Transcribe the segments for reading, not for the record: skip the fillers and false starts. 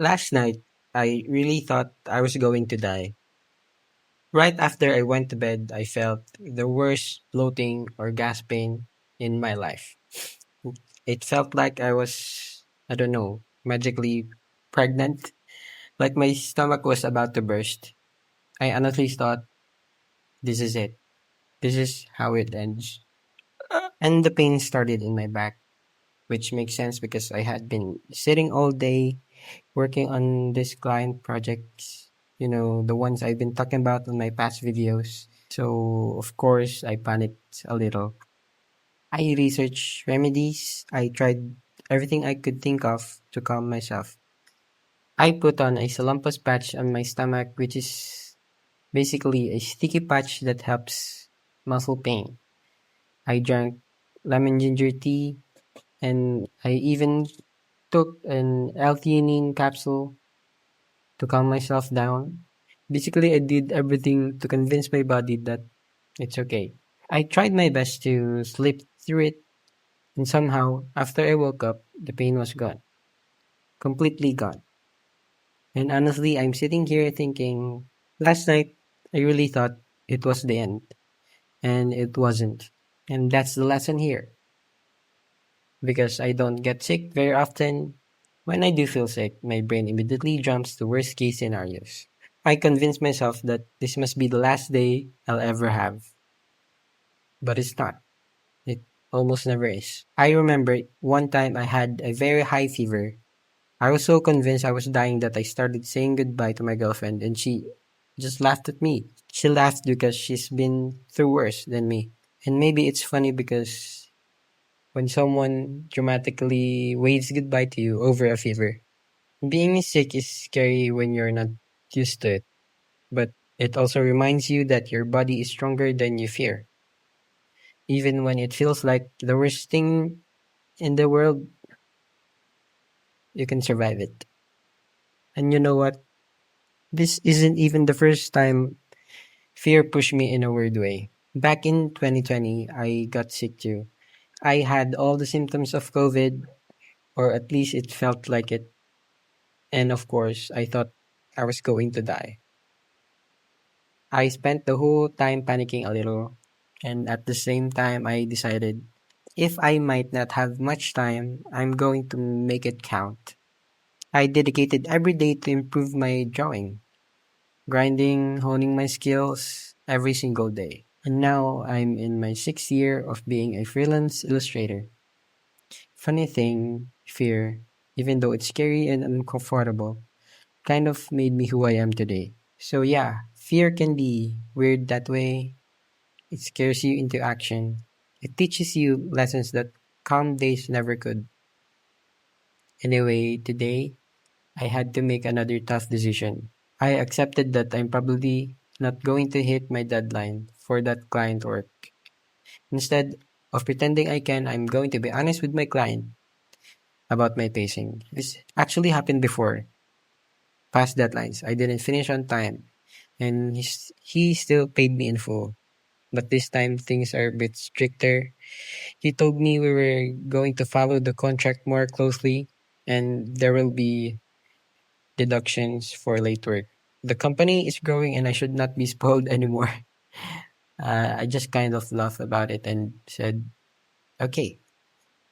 Last night, I really thought I was going to die. Right after I went to bed, I felt the worst bloating or gas pain in my life. It felt like I was, I don't know, magically pregnant, like my stomach was about to burst. I honestly thought, this is it. This is how it ends. And the pain started in my back, which makes sense because I had been sitting all day working on this client projects, the ones I've been talking about on my past videos. So, of course, I panicked a little. I researched remedies. I tried everything I could think of to calm myself. I put on a Salumpus patch on my stomach, which is basically a sticky patch that helps muscle pain. I drank lemon ginger tea, and I even took an L-theanine capsule to calm myself down. Basically, I did everything to convince my body that it's okay. I tried my best to sleep through it, and somehow, after I woke up, the pain was gone. Completely gone. And honestly, I'm sitting here thinking, last night, I really thought it was the end, and it wasn't. And that's the lesson here. Because I don't get sick very often, when I do feel sick, my brain immediately jumps to worst case scenarios. I convince myself that this must be the last day I'll ever have, but it's not. It almost never is. I remember one time I had a very high fever. I was so convinced I was dying that I started saying goodbye to my girlfriend and she just laughed at me. She laughed because she's been through worse than me. And maybe it's funny because when someone dramatically waves goodbye to you over a fever. Being sick is scary when you're not used to it, but it also reminds you that your body is stronger than you fear. Even when it feels like the worst thing in the world, you can survive it. And you know what? This isn't even the first time fear pushed me in a weird way. Back in 2020, I got sick too. I had all the symptoms of COVID, or at least it felt like it. And of course, I thought I was going to die. I spent the whole time panicking a little, and at the same time, I decided if I might not have much time, I'm going to make it count. I dedicated every day to improve my drawing, grinding, honing my skills every single day. And now I'm in my sixth year of being a freelance illustrator. Funny thing, fear, even though it's scary and uncomfortable, kind of made me who I am today. So yeah, fear can be weird that way. It scares you into action. It teaches you lessons that calm days never could. Anyway, today I had to make another tough decision. I accepted that I'm probably not going to hit my deadline for that client work. Instead of pretending I can, I'm going to be honest with my client about my pacing. This actually happened before. Past deadlines. I didn't finish on time and he still paid me in full. But this time things are a bit stricter. He told me we were going to follow the contract more closely and there will be deductions for late work. The company is growing and I should not be spoiled anymore. I just kind of laughed about it and said, okay.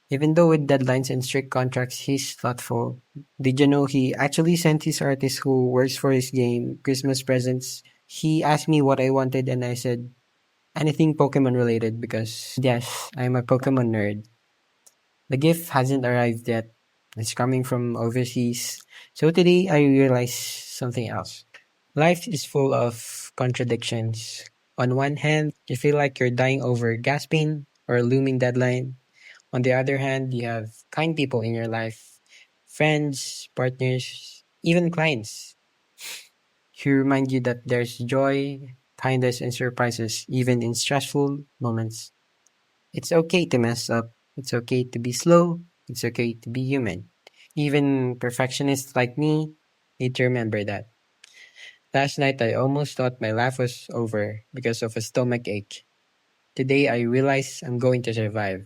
Even though with deadlines and strict contracts, he's thoughtful. Did you know he actually sent his artist who works for his game Christmas presents? He asked me what I wanted and I said, anything Pokemon related because, yes, I'm a Pokemon nerd. The gift hasn't arrived yet. It's coming from overseas. So today I realized something else. Life is full of contradictions. On one hand, you feel like you're dying over gas pain or a looming deadline. On the other hand, you have kind people in your life, friends, partners, even clients who remind you that there's joy, kindness, and surprises even in stressful moments. It's okay to mess up. It's okay to be slow. It's okay to be human. Even perfectionists like me need to remember that. Last night, I almost thought my life was over because of a stomach ache. Today, I realize I'm going to survive.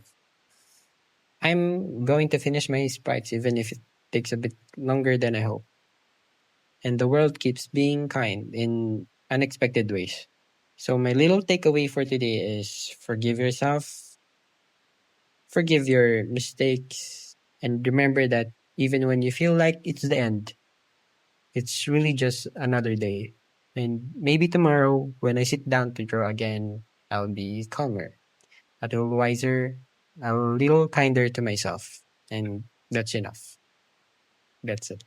I'm going to finish my sprites even if it takes a bit longer than I hope. and the world keeps being kind in unexpected ways. So, my little takeaway for today is forgive yourself, forgive your mistakes, and remember that even when you feel like it's the end, it's really just another day. And maybe tomorrow, when I sit down to draw again, I'll be calmer, a little wiser, a little kinder to myself. And that's enough. That's it.